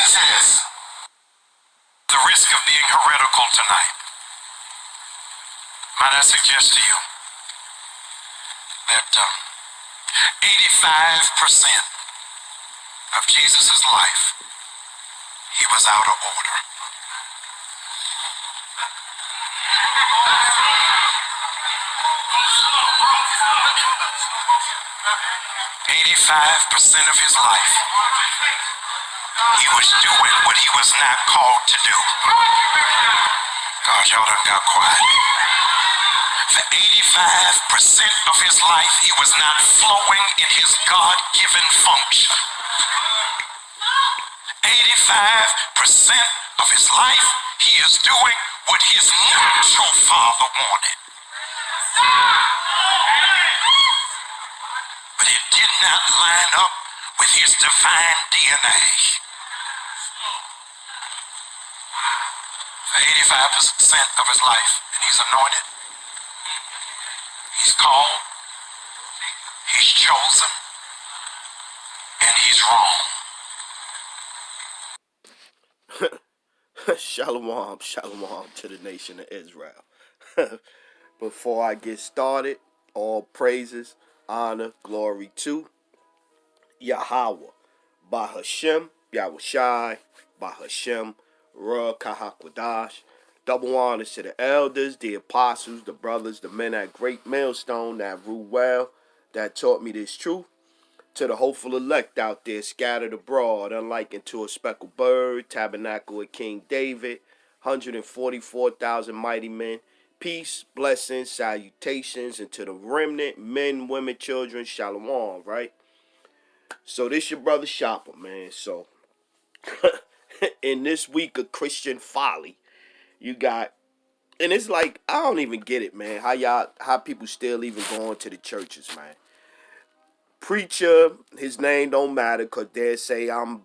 this is the risk of being heretical tonight. Might I suggest to you that 85% of Jesus' life, he was out of order. 85% of his life, he was doing what he was not called to do. Gosh, y'all done got quiet. For 85% of his life, he was not flowing in his God-given function. 85% of his life, he is doing what his natural father wanted. But it did not line up with his divine DNA. For 85% of his life, and he's anointed, he's called, he's chosen, and he's wrong. Shalom, shalom to the nation of Israel. Before I get started, all praises, honor, glory to Yahweh, Bahashem, Yahushai, Bahashem, Ra Kahakwadash. Double honors to the elders, the apostles, the brothers, the men at Great Millstone that rule well, that taught me this truth. To the hopeful elect out there scattered abroad, unlike into a speckled bird, tabernacle of King David, 144,000 mighty men. Peace, blessings, salutations, and to the remnant, men, women, children, shalom, right? So this your brother Shopper, man. So in this week of Christian folly, you got, and it's like, I don't even get it, man. How people still even going to the churches, man. Preacher, his name don't matter, cause they say I'm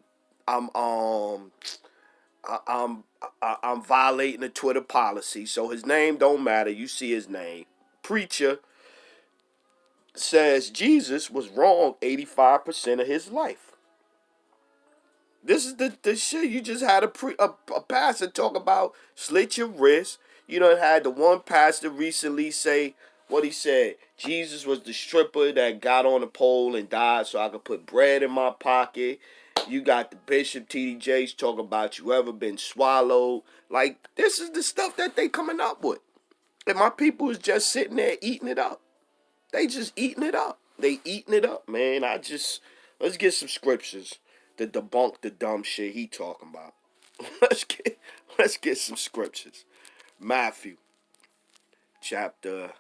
violating the Twitter policy, so his name don't matter. You see his name. Preacher says Jesus was wrong 85% of his life. This is the shit. You just had a pastor talk about slit your wrist. You done had the one pastor recently say what he said. Jesus was the stripper that got on the pole and died so I could put bread in my pocket. You got the Bishop T.D. Jakes talking about you ever been swallowed. Like, this is the stuff that they coming up with. And my people is just sitting there eating it up. They just eating it up. They eating it up, man. Let's get some scriptures to debunk the dumb shit he talking about. Let's get some scriptures. Matthew chapter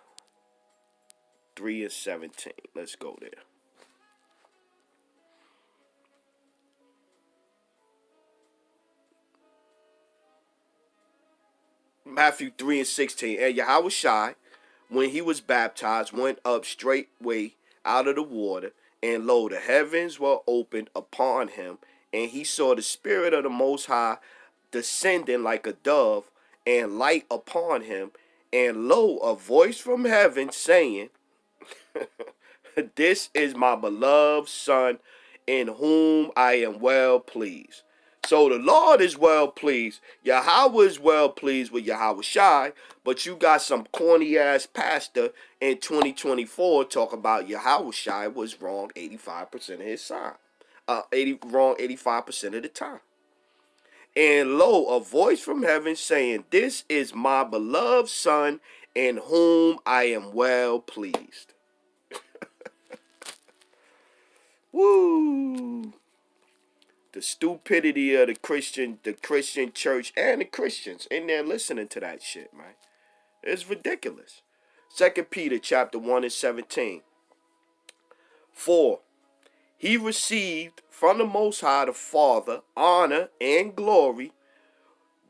3 and 17. Let's go there. Matthew 3 and 16. And Yahushai, when he was baptized, went up straightway out of the water, and lo, the heavens were opened upon him, and he saw the Spirit of the Most High descending like a dove, and light upon him, and lo, a voice from heaven saying, This is my beloved Son, in whom I am well pleased. So the Lord is well pleased. Yahweh is well pleased with Yahushai, but you got some corny ass pastor in 2024 talk about Yahushai was wrong 85% of his time. Wrong 85% of the time. And lo, a voice from heaven saying, This is my beloved Son, in whom I am well pleased. Woo! The stupidity of the Christian church and the Christians in there listening to that shit, man. It's ridiculous. 2 Peter chapter 1 and 17. For he received from the Most High the Father honor and glory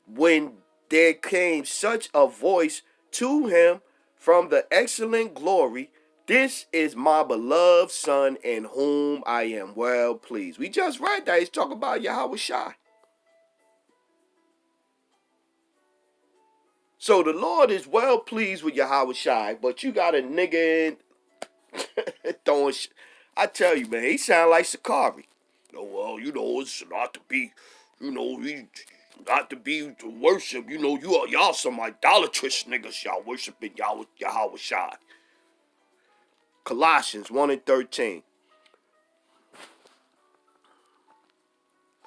when there came such a voice to him from the excellent glory, This is my beloved Son, in whom I am well pleased. We just read that. He's talking about Yahushai. So the Lord is well pleased with Yahushai, but you got a nigga throwing I tell you, man, he sound like Sakari. Well, it's not to be We got to be to worship. Y'all some idolatrous niggas. Y'all worshiping Yahweh Shai. Colossians 1:13.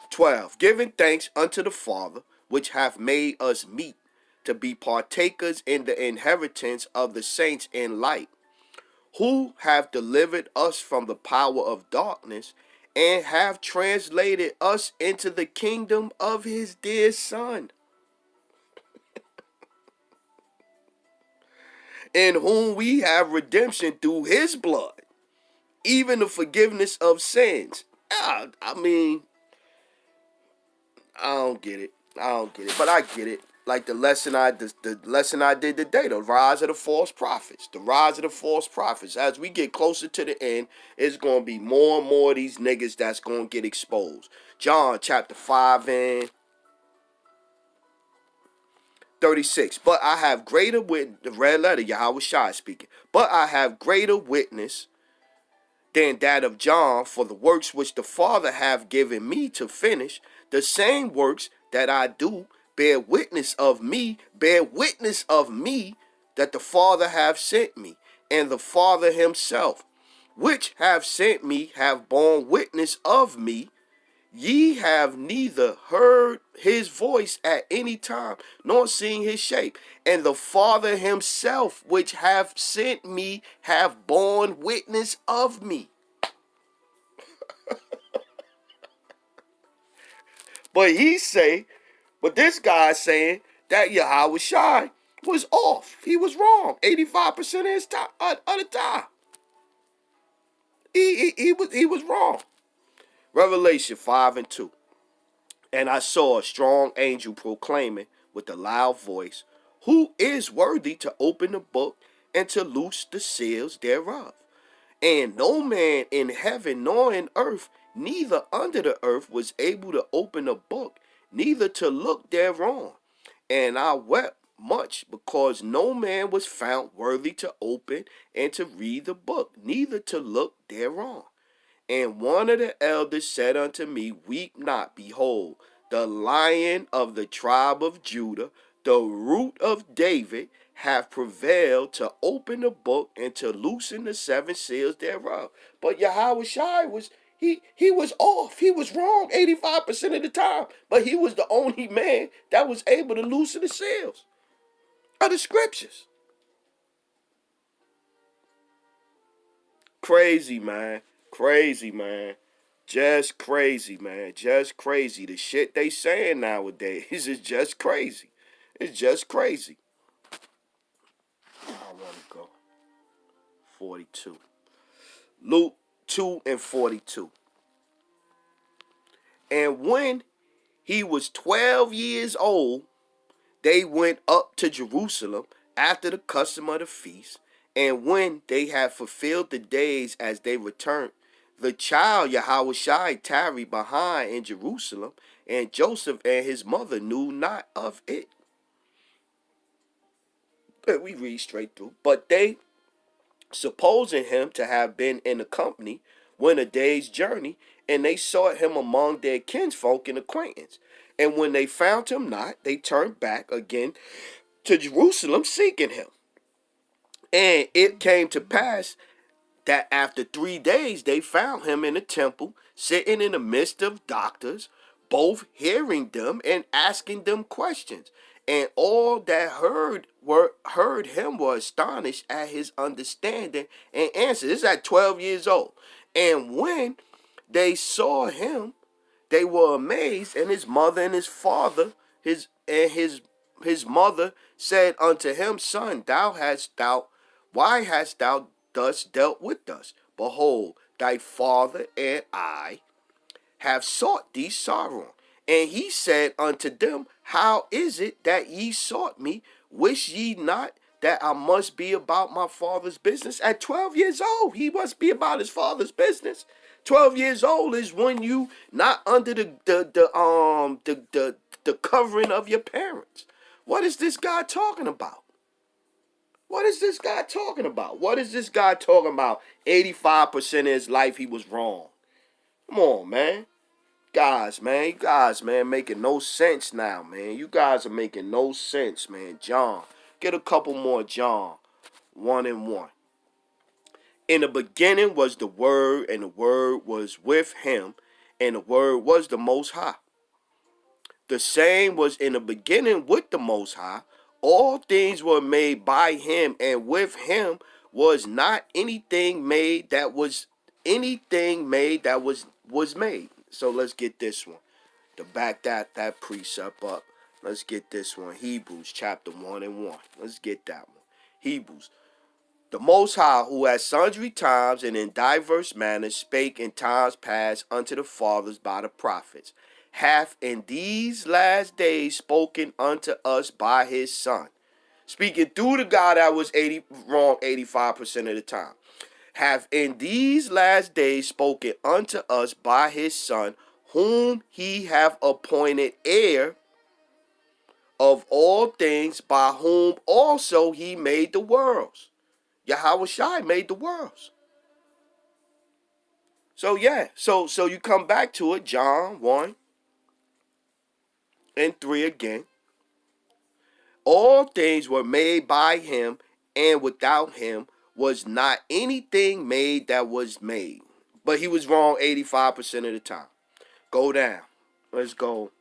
12. Giving thanks unto the Father, which hath made us meet to be partakers in the inheritance of the saints in light, who have delivered us from the power of darkness and have translated us into the kingdom of his dear Son, in whom we have redemption through his blood, even the forgiveness of sins. I mean, I don't get it. But I get it. Like the lesson I did today, the rise of the false prophets. As we get closer to the end, it's gonna be more and more of these niggas that's gonna get exposed. John chapter 5 and 36. But I have greater witness, the red letter, Yahweh Shai speaking. But I have greater witness than that of John, for the works which the Father hath given me to finish, the same works that I do bear witness of me that the Father hath sent me, and the Father himself, which have sent me, have borne witness of me. Ye have neither heard his voice at any time, nor seen his shape. And the Father himself, which hath sent me, have borne witness of me. But this guy's saying that Yahweh Shai was off. He was wrong 85% of his time, of the time. He was wrong. Revelation 5 and 2. And I saw a strong angel proclaiming with a loud voice, who is worthy to open the book and to loose the seals thereof? And no man in heaven nor in earth, neither under the earth, was able to open the book, neither to look thereon. And I wept much, because no man was found worthy to open and to read the book, neither to look thereon. And one of the elders said unto me, weep not, behold, the Lion of the tribe of Judah, the Root of David, hath prevailed to open the book and to loosen the seven seals thereof. But Yahweh Shai was off. He was wrong 85% of the time. But he was the only man that was able to loosen the seals of the scriptures. Crazy, man. Just crazy, man. Just crazy. The shit they saying nowadays is just crazy. It's just crazy. I want to go. 42. Luke 2 and 42. And when he was 12 years old, they went up to Jerusalem after the custom of the feast. And when they had fulfilled the days as they returned, the child Yahweh Shai tarried behind in Jerusalem, and Joseph and his mother knew not of it. We read straight through. But they, supposing him to have been in the company, went a day's journey, and they sought him among their kinsfolk and acquaintance. And when they found him not, they turned back again to Jerusalem seeking him. And it came to pass that after 3 days they found him in the temple, sitting in the midst of doctors, both hearing them and asking them questions. And all that heard him were astonished at his understanding and answered. This is at 12 years old. And when they saw him, they were amazed, and his mother and his father, his mother said unto him, Son, why hast thou thus dealt with us? Behold, thy father and I have sought thee sorrow. And he said unto them, How is it that ye sought me? Wish ye not that I must be about my father's business? At 12 years old, he must be about his father's business. 12 years old is when you not under the covering of your parents. What is this guy talking about? What is this guy talking about? 85% of his life he was wrong. Come on, man. You guys, man, making no sense now, man. You guys are making no sense, man. John, get a couple more John 1:1. In the beginning was the Word, and the Word was with him, and the Word was the Most High. The same was in the beginning with the Most High. All things were made by him, and with him was not anything made that was made. So let's get this one. To back that precept up, let's get this one. Hebrews chapter 1:1. Let's get that one. Hebrews. The Most High, who at sundry times and in diverse manners spake in times past unto the fathers by the prophets, hath in these last days spoken unto us by his Son. Speaking through the God that was wrong 85% of the time. Hath in these last days spoken unto us by his Son, whom he hath appointed heir of all things, by whom also he made the worlds. Yahweh Shai made the worlds. So yeah, so you come back to it, John 1:3 again. All things were made by him, and without him was not anything made that was made. But he was wrong 85% of the time. Go down. Let's go.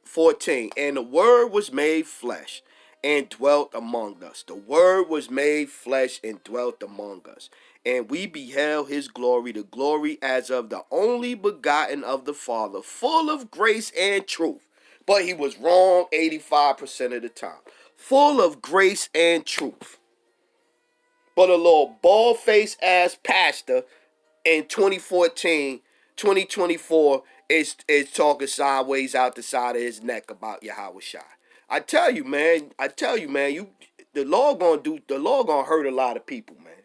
14. And the word was made flesh and dwelt among us. The word was made flesh and dwelt among us. And we beheld his glory, the glory as of the only begotten of the Father, full of grace and truth. But he was wrong 85% of the time. Full of grace and truth. But a little bald-faced ass pastor in 2024 is talking sideways out the side of his neck about Yahweh Shai. I tell you, man, the Lord gonna hurt a lot of people, man.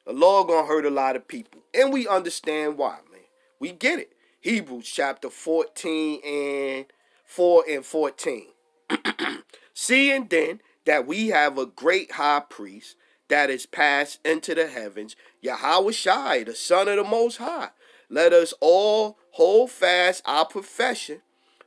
The Lord gonna hurt a lot of people. And we understand why, man. We get it. Hebrews chapter 14 and 4 and 14. Seeing then that we have a great high priest that is passed into the heavens, Yahweh Shai, the Son of the Most High, let us all hold fast our profession,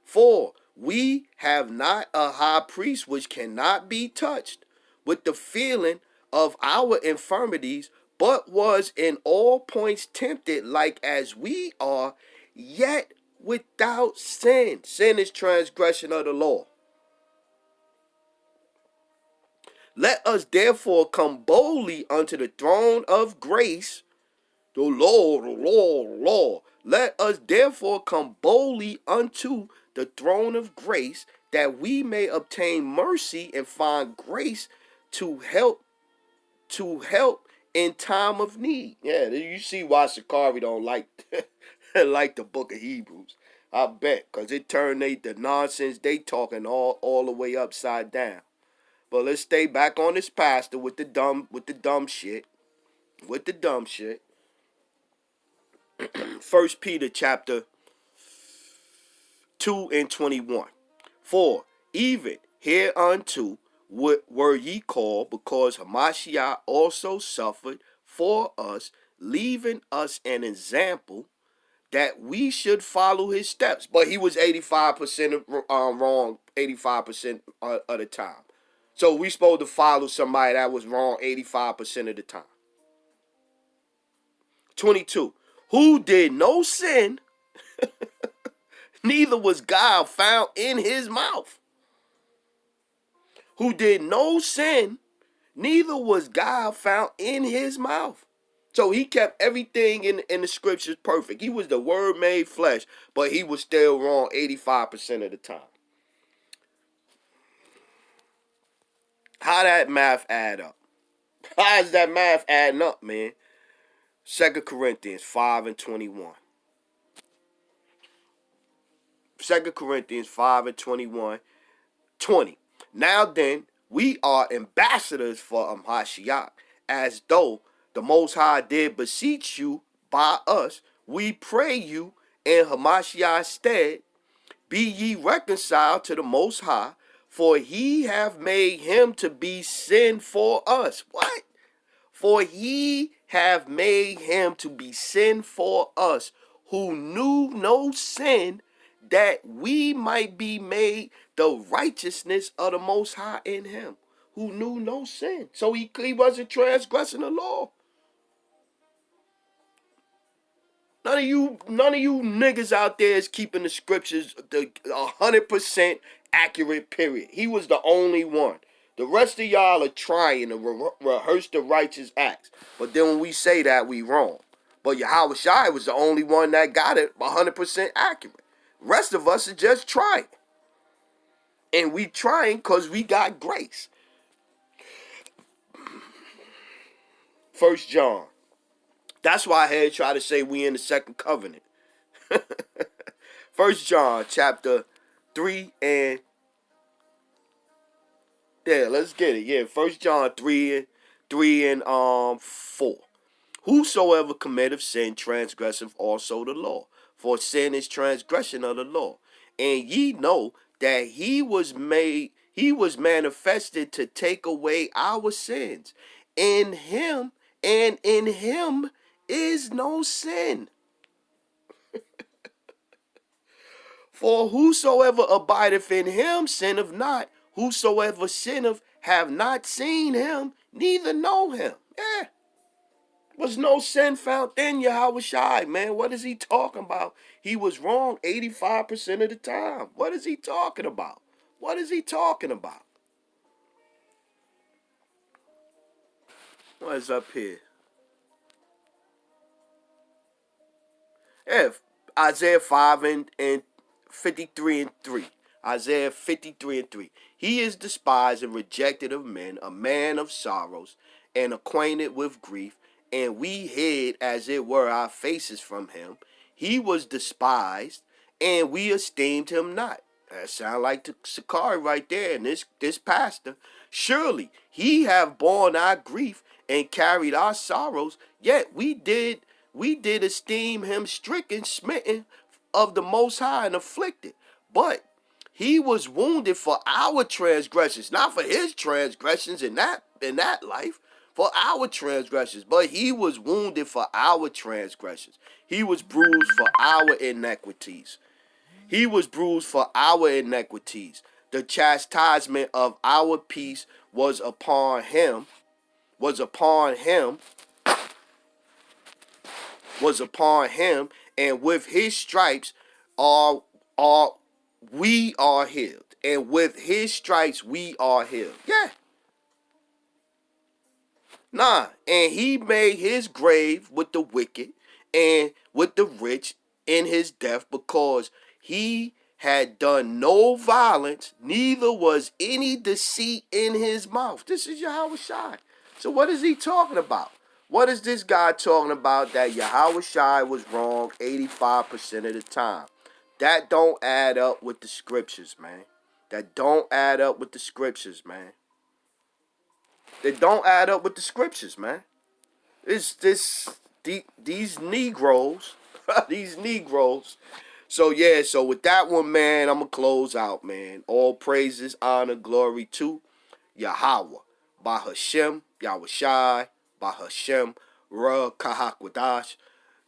for we have not a high priest which cannot be touched with the feeling of our infirmities, but was in all points tempted like as we are, yet without sin. Sin is transgression of the law. Let us therefore come boldly unto the throne of grace. The Lord. Let us therefore come boldly unto the throne of grace, that we may obtain mercy and find grace to help in time of need. Yeah, you see why Sakari don't like like the book of Hebrews. I bet, because it turned the nonsense they talking all the way upside down. But let's stay back on this pastor with the dumb shit. With the dumb shit. 1 Peter chapter 2 and 21. For even hereunto were ye called, because Hamashiach also suffered for us, leaving us an example that we should follow his steps. But he was 85% wrong 85% of the time. So we supposed to follow somebody that was wrong 85% of the time. 22. Who did no sin, neither was guile found in his mouth. Who did no sin, neither was guile found in his mouth. So he kept everything in the scriptures perfect. He was the word made flesh, but he was still wrong 85% of the time. How that math add up? How is that math adding up, man? 2 Corinthians 5 and 21. 2 Corinthians 5 and 21. 20. Now then, we are ambassadors for Hamashiach, as though the Most High did beseech you by us. We pray you in Hamashiach's stead, be ye reconciled to the Most High, for he hath made him to be sin for us. What? For he have made him to be sin for us, who knew no sin, that we might be made the righteousness of the Most High in him, who knew no sin. So he wasn't transgressing the law. None of you niggas out there is keeping the scriptures the 100% accurate, period. He was the only one. The rest of y'all are trying to rehearse the righteous acts. But then when we say that, we wrong. But Yahweh Shai was the only one that got it 100% accurate. Rest of us are just trying. And we trying because we got grace. 1 John. That's why I had to try to say we in the second covenant. 1 John chapter 3 and... Yeah, let's get it. Yeah, 1 John 3 and 4. Whosoever committeth sin transgresseth also the law. For sin is transgression of the law. And ye know that he was manifested to take away our sins. In him is no sin. For whosoever abideth in him sinneth not. Whosoever sinneth have not seen him, neither know him. Yeah. Was no sin found in Yahweh Shai, man. What is he talking about? He was wrong 85% of the time. What is he talking about? What is he talking about? What is up here? Yeah, Isaiah 5 and 53 and 3. Isaiah 53 and 3. He is despised and rejected of men, a man of sorrows, and acquainted with grief, and we hid, as it were, our faces from him. He was despised, and we esteemed him not. That sound like the Sakari right there, and this pastor. Surely he have borne our grief and carried our sorrows, yet we did esteem him stricken, smitten of the Most High, and afflicted. But he was wounded for our transgressions, not for his transgressions in that life, for our transgressions. But he was wounded for our transgressions. He was bruised for our iniquities. He was bruised for our iniquities. The chastisement of our peace was upon him, and with his stripes we are healed. And with his stripes we are healed. Yeah. And he made his grave with the wicked and with the rich in his death, because he had done no violence, neither was any deceit in his mouth. This is Yahweh Shai. So what is he talking about? What is this guy talking about that Yahweh Shai was wrong 85% of the time? That don't add up with the scriptures, man. That don't add up with the scriptures, man. They don't add up with the scriptures, man. These Negroes, these Negroes. So yeah, so with that one, man, I'm gonna close out, man. All praises, honor, glory to Yahweh, by Hashem, Yahweh Shai, by Hashem, Ra Kahakwadash.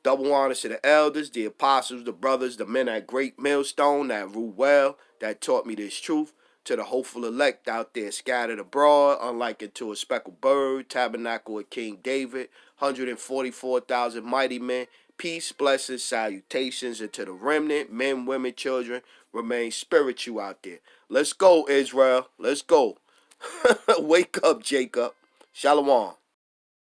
Double honors to the elders, the apostles, the brothers, the men at Great Millstone that rule well, that taught me this truth. To the hopeful elect out there scattered abroad, unlike unto a speckled bird, tabernacle of King David, 144,000 mighty men, peace, blessings, salutations, and to the remnant, men, women, children, remain spiritual out there. Let's go, Israel. Let's go. Wake up, Jacob. Shalom.